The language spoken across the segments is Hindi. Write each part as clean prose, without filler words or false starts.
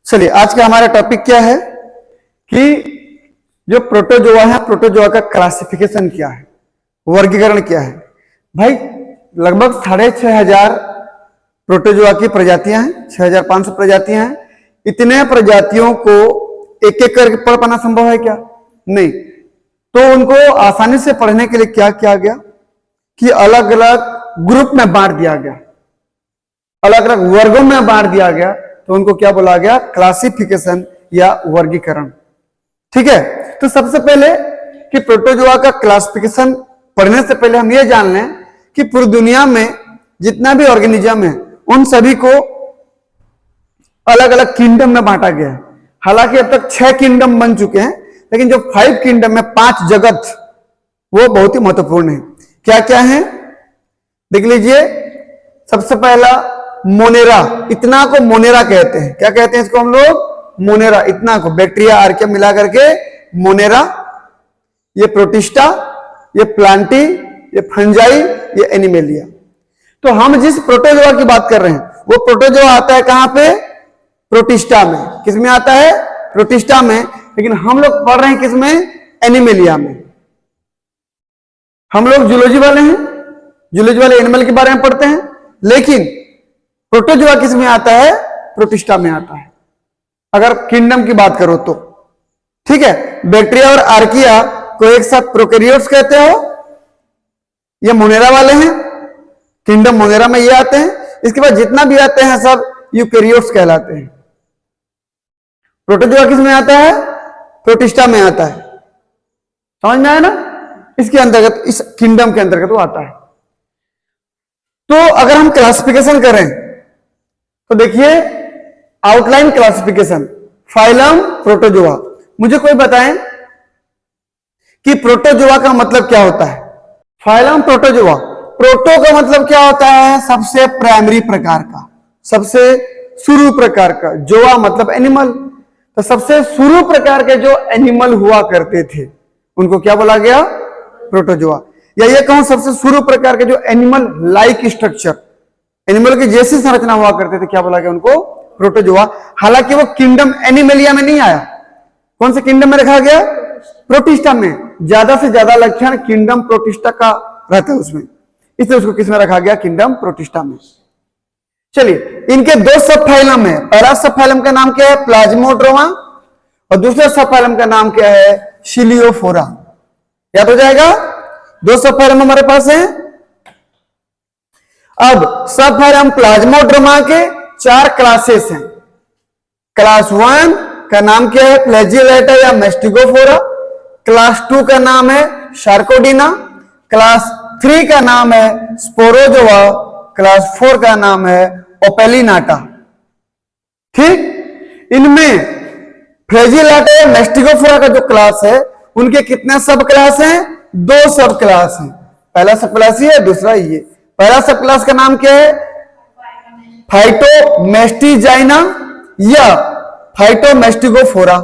चलिए आज का हमारा टॉपिक क्या है कि जो प्रोटोजोआ है, प्रोटोजोआ का क्लासिफिकेशन क्या है, वर्गीकरण क्या है। भाई लगभग 6,500 प्रोटोजोआ की प्रजातियां हैं, 6,500 प्रजातियां हैं। इतने प्रजातियों को एक एक करके पढ़ पाना संभव है क्या? नहीं। तो उनको आसानी से पढ़ने के लिए क्या किया गया कि अलग अलग ग्रुप में बांट दिया गया, अलग अलग वर्गों में बांट दिया गया। तो उनको क्या बोला गया? क्लासिफिकेशन या वर्गीकरण। ठीक है। तो सबसे पहले कि प्रोटोजोआ का क्लासिफिकेशन पढ़ने से पहले हम ये जान लें कि पूरी दुनिया में जितना भी ऑर्गेनिज्म है उन सभी को अलग अलग किंगडम में बांटा गया है। हालांकि अब तक 6 किंगडम बन चुके हैं, लेकिन जो 5 किंगडम में 5 जगत वो बहुत ही महत्वपूर्ण है। क्या क्या है देख लीजिए। सबसे पहला मोनेरा, इतना को मोनेरा कहते हैं। क्या कहते हैं इसको हम लोग? मोनेरा। इतना को बैक्टीरिया आर्किया मिला करके मोनेरा। ये प्रोटिस्टा, ये प्लांटी, ये फंजाई, ये एनिमेलिया। तो हम जिस प्रोटोजोआ की बात कर रहे हैं वो प्रोटोजोआ आता है कहां पे? प्रोटिस्टा में। किसमें आता है? प्रोटिस्टा में। लेकिन हम लोग पढ़ रहे हैं किसमें? एनिमेलिया में। हम लोग जूलॉजी वाले हैं, जूलॉजी वाले एनिमल के बारे में पढ़ते हैं, लेकिन प्रोटोजोआ किसमें आता है? प्रोटिस्टा में आता है, अगर किंगडम की बात करो तो। ठीक है। बैक्टीरिया और आर्किया को एक साथ प्रोकैरियोट्स कहते हो। ये मोनेरा वाले हैं, किंगडम मोनेरा में ये आते हैं। इसके बाद जितना भी आते हैं सब यूकैरियोट्स कहलाते हैं। प्रोटोजोआ किसमें आता है? प्रोटिस्टा में आता है। समझ में आया ना? इसके अंतर्गत, इस किंगडम के अंतर्गत वो आता है। तो अगर हम क्लासिफिकेशन करें तो देखिए, आउटलाइन क्लासिफिकेशन, फाइलम प्रोटोजोआ। मुझे कोई बताएं कि प्रोटोजोआ का मतलब क्या होता है? Phylum protozoa. प्रोटो का मतलब क्या होता है? सबसे प्राइमरी प्रकार का, सबसे शुरू प्रकार का। जोआ मतलब एनिमल। तो सबसे शुरू प्रकार के जो एनिमल हुआ करते थे उनको क्या बोला गया? प्रोटोजोआ। या ये कहूं सबसे शुरू प्रकार के जो एनिमल लाइक स्ट्रक्चर, एनिमल की जैसी संरचना हुआ करते थे, क्या बोला गया उनको? प्रोटोजोआ। हालांकि वो किंगडम एनिमेलिया में नहीं आया। कौन से किंगडम में रखा गया? प्रोटिस्टा में। ज्यादा से ज्यादा लक्षण किंगडम प्रोटिस्टा का रहता है उसमें, इसलिए उसको किसमें रखा गया? किंगडम प्रोटिस्टा में। चलिए, इनके 2 सब फाइलम है। पहला सब फाइलम का नाम क्या है? प्लाज्मोड्रोमा। और दूसरे सब फाइलम का नाम क्या है? सिलियोफोरा। याद हो जाएगा? 2 सब फाइलम हमारे पास है। अब सब फाइलम प्लाज्मोड्रोमा के 4 क्लासेस हैं। क्लास 1 का नाम क्या है? फ्लैजिलेटा या मैस्टिगोफोरा। क्लास 2 का नाम है शार्कोडिना। क्लास 3 का नाम है स्पोरोजोआ। क्लास 4 का नाम है ओपेलिनाटा। ठीक। इनमें फ्लैजिलेटा या मैस्टिगोफोरा का जो क्लास है उनके कितने सब क्लास हैं? 2 सब क्लास हैं। पहला सब क्लास ये है, दूसरा ये। पहला सब क्लास का नाम क्या है? फाइटोमेस्टिजाइना या फाइटोमेस्टिगोफोरा।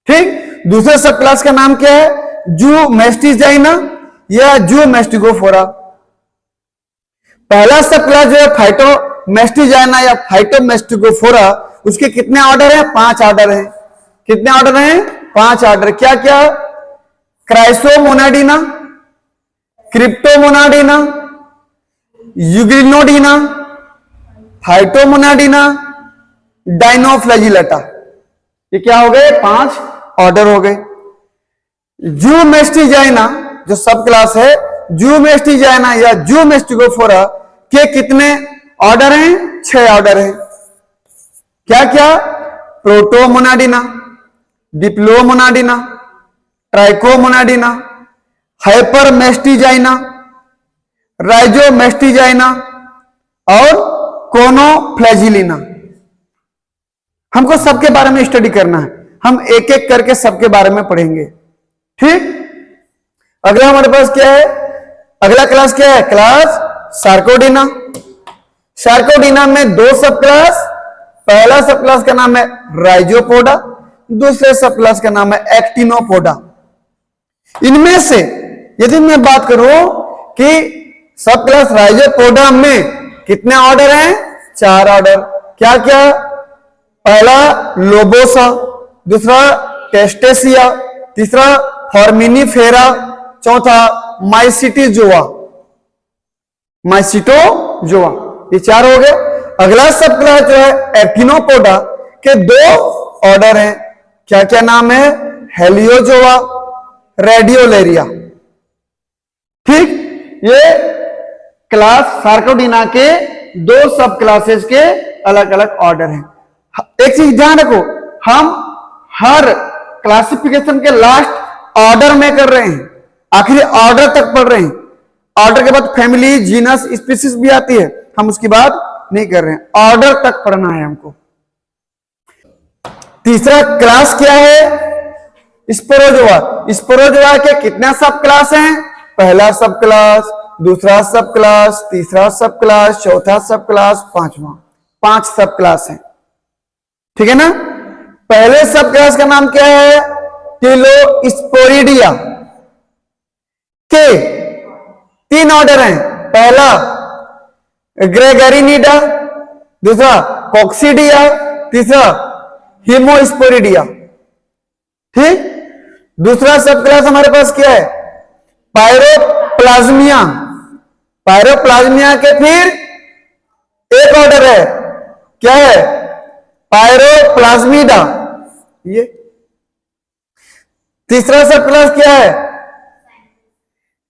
ठीक। दूसरे सब क्लास का नाम क्या है? जूमेस्टिजाइना या जूमेस्टिगोफोरा। पहला सब क्लास जो है फाइटोमेस्टिजाइना या फाइटोमेस्टिगोफोरा, उसके कितने ऑर्डर हैं? 5 ऑर्डर हैं। कितने ऑर्डर हैं? 5 ऑर्डर। क्या क्या? क्राइसोमोनाडिना, क्रिप्टोमोनाडिना, यूग्रिनोडिना, फाइटोमोनाडिना, डाइनोफ्लैजिलेटा। ये क्या हो गए? 5 ऑर्डर हो गए। जूमेस्टिजाइना जो सब क्लास है, जूमेस्टिजाइना या जूमेस्टिगोफोरा के कितने ऑर्डर हैं? 6 ऑर्डर हैं। क्या क्या? प्रोटोमोनाडिना, डिप्लोमोनाडिना, ट्राइकोमोनाडिना, हाइपरमेस्टिजाइना, राइजोमेस्टिजाइना और कोनोफ्लैजिलिना। हमको सबके बारे में स्टडी करना है। हम एक एक करके सबके बारे में पढ़ेंगे। ठीक। अगला हमारे पास क्या है? अगला क्लास क्या है? Class Sarcodina. सार्कोडिना में 2 सब क्लास। पहला सब क्लास का नाम है राइजोपोडा, दूसरे सब क्लास का नाम है एक्टिनोपोडा। इनमें से यदि मैं बात करूं कि सब क्लास राइजोपोडा में कितने ऑर्डर हैं? 4 ऑर्डर। क्या क्या? पहला लोबोसा, दूसरा टेस्टेसिया, तीसरा फॉर्मिनीफेरा, चौथा माइसिटिजोआ, माइसिटोजोआ। ये चार हो गए। अगला सब क्लास जो है एक्टिनोपोडा के दो ऑर्डर हैं। क्या क्या नाम है? हेलियोजोआ, रेडियोलेरिया। ठीक, ये क्लास सार्कोडीना के दो सब क्लासेस के अलग अलग ऑर्डर हैं। एक चीज ध्यान रखो, हम हर क्लासिफिकेशन के लास्ट ऑर्डर में कर रहे हैं, आखिरी ऑर्डर तक पढ़ रहे हैं। ऑर्डर के बाद फैमिली, जीनस, स्पीसीज भी आती है, हम उसकी बात नहीं कर रहे हैं, ऑर्डर तक पढ़ना है हमको। तीसरा क्लास क्या है? स्पोरोजोआ। स्पोरोजोआ के कितने सब क्लास हैं? पहला सब क्लास, दूसरा सब क्लास, तीसरा सब क्लास, चौथा सब क्लास, पांचवा। 5 सब क्लास हैं, ठीक है ना। पहले सब क्लास का नाम क्या है? टिलोस्पोरिडिया के 3 ऑर्डर हैं। पहला ग्रेगरिनिडा, दूसरा कॉक्सिडिया, तीसरा हिमोस्पोरिडिया। ठीक, दूसरा सब क्लास हमारे पास क्या है? पायरोप्लाज्मिया। पायरोप्लाज्मिया के फिर एक ऑर्डर है, क्या है? पायरोप्लाज्मिडा। ये तीसरा सब क्लास क्या है?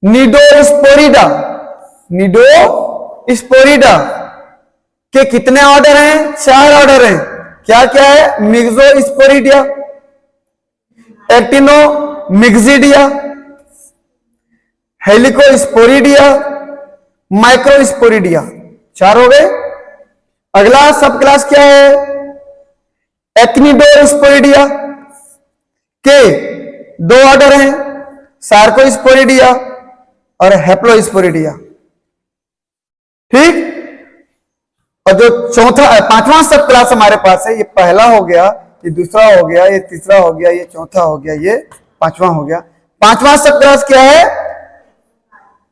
निडोस्पोरिडा। निडोस्पोरिडा के कितने ऑर्डर हैं? 4 ऑर्डर हैं। क्या क्या है? मिक्सोस्पोरिडिया, एक्टिनोमिक्सिडिया, हेलिकोस्पोरिडिया, माइक्रोस्पोरिडिया। 4 हो गए। अगला सब क्लास क्या है? एक्निडोस्पोरिडिया के 2 ऑर्डर हैं, सार्कोस्पोरिडिया और हेप्लोस्पोरिडिया। ठीक, और जो पांचवा सब क्लास हमारे पास है, ये पहला हो गया, ये दूसरा हो गया, ये तीसरा हो गया, ये चौथा हो गया, ये पांचवा हो गया। पांचवा सब क्लास क्या है?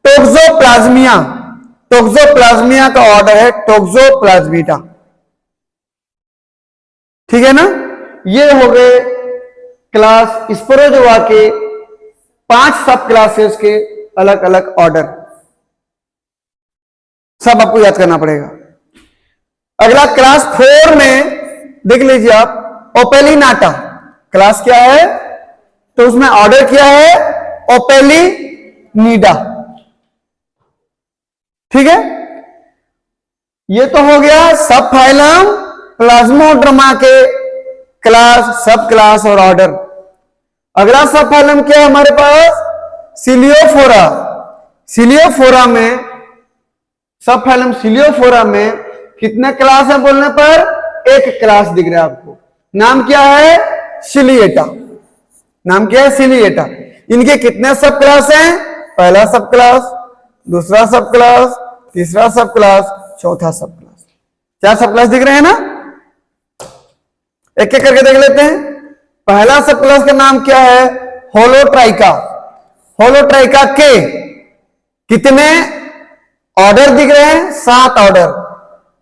टोक्सोप्लाज्मिया। टोक्सोप्लाज्मिया का ऑर्डर है टोक्सोप्लाज्मिडा। ठीक है ना। ये हो गए क्लास स्पोरोजोआ के 5 सब क्लासेस के अलग अलग ऑर्डर, सब आपको याद करना पड़ेगा। अगला क्लास 4 में देख लीजिए आप, ओपेलिनाटा। क्लास क्या है? तो उसमें ऑर्डर क्या है? ओपेलिनीडा। ठीक है, ये तो हो गया सब फाइलम प्लाज्मोड्रमा के क्लास, सब क्लास और ऑर्डर। अगला सब फाइलम क्या है हमारे पास? सिलियोफोरा। सिलियोफोरा में, सब फाइलम सिलियोफोरा में कितने क्लास है बोलने पर? 1 क्लास दिख रहा है आपको। नाम क्या है? सिलिएटा। नाम क्या है? सिलिएटा। इनके कितने सब क्लास हैं? पहला सब क्लास, दूसरा सब क्लास, तीसरा सब क्लास, चौथा सब क्लास। 4 सब क्लास दिख रहे हैं ना। एक एक करके देख लेते हैं। पहला सब क्लास का नाम क्या है? होलोट्राइका। होलोट्राइका के कितने ऑर्डर दिख रहे हैं? 7 ऑर्डर।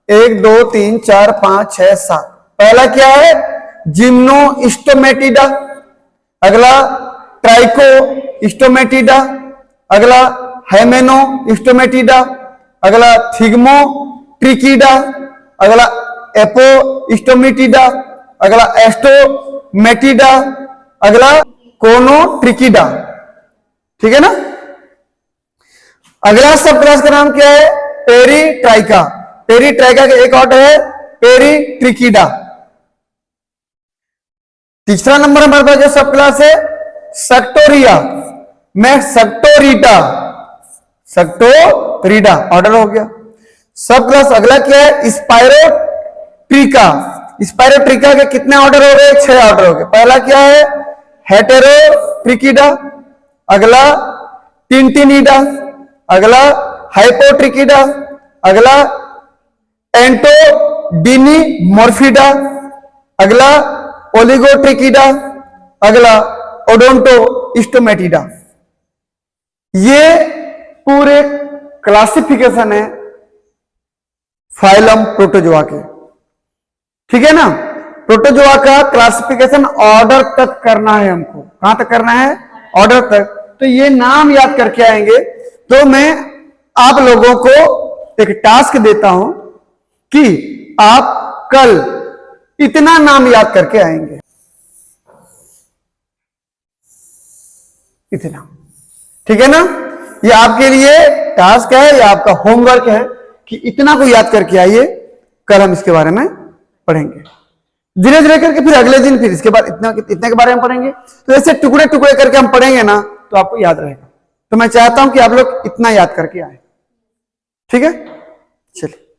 1 2 3 4 5 6 7। पहला क्या है? जिम्नोस्टोमेटिडा। अगला ट्राइकोस्टोमेटिडा। अगला हेमेनोस्टोमेटिडा। अगला थिग्मोट्रिकिडा। अगला एपोस्टोमेटिडा। अगला एस्टोमेटिडा। अगला कोनोट्रिकिडा। ठीक है ना। अगला सब क्लास का नाम क्या है? पेरीट्राइका। पेरीट्राइका का एक ऑर्डर है पेरीट्रिकिडा। तीसरा नंबर हमारे पास जो सब क्लास है सक्टोरिया में सक्टोरीटा। सक्टोरीडा ऑर्डर हो गया। सब क्लास अगला क्या है? स्पाइरोट्रिका। स्पाइरोट्रिका के कितने ऑर्डर हो गए? 6 ऑर्डर हो गए। पहला क्या है? हेटेरोट्रिकिडा। अगला टिंटिनिडा। अगला हाइपोट्रिकिडा। अगला एंटोडिनिमोर्फिडा। अगला ओलिगोट्रिकिडा। अगला ओडोंटोस्टोमेटिडा। ये पूरे क्लासिफिकेशन है फाइलम प्रोटोजोआ के। ठीक है ना। प्रोटोजोआ का क्लासिफिकेशन ऑर्डर तक करना है हमको। कहां तक करना है? ऑर्डर तक। तो ये नाम याद करके आएंगे। तो मैं आप लोगों को एक टास्क देता हूं कि आप कल इतना नाम याद करके आएंगे, इतना। ठीक है ना? ये आपके लिए टास्क है, ये आपका होमवर्क है कि इतना को याद करके आइए। कल हम इसके बारे में पढ़ेंगे धीरे धीरे करके, फिर अगले दिन फिर इसके बाद इतने के बारे में पढ़ेंगे। तो ऐसे टुकड़े टुकड़े करके हम पढ़ेंगे ना तो आपको याद रहेगा। तो मैं चाहता हूं कि आप लोग इतना याद करके आए। ठीक है, चलिए।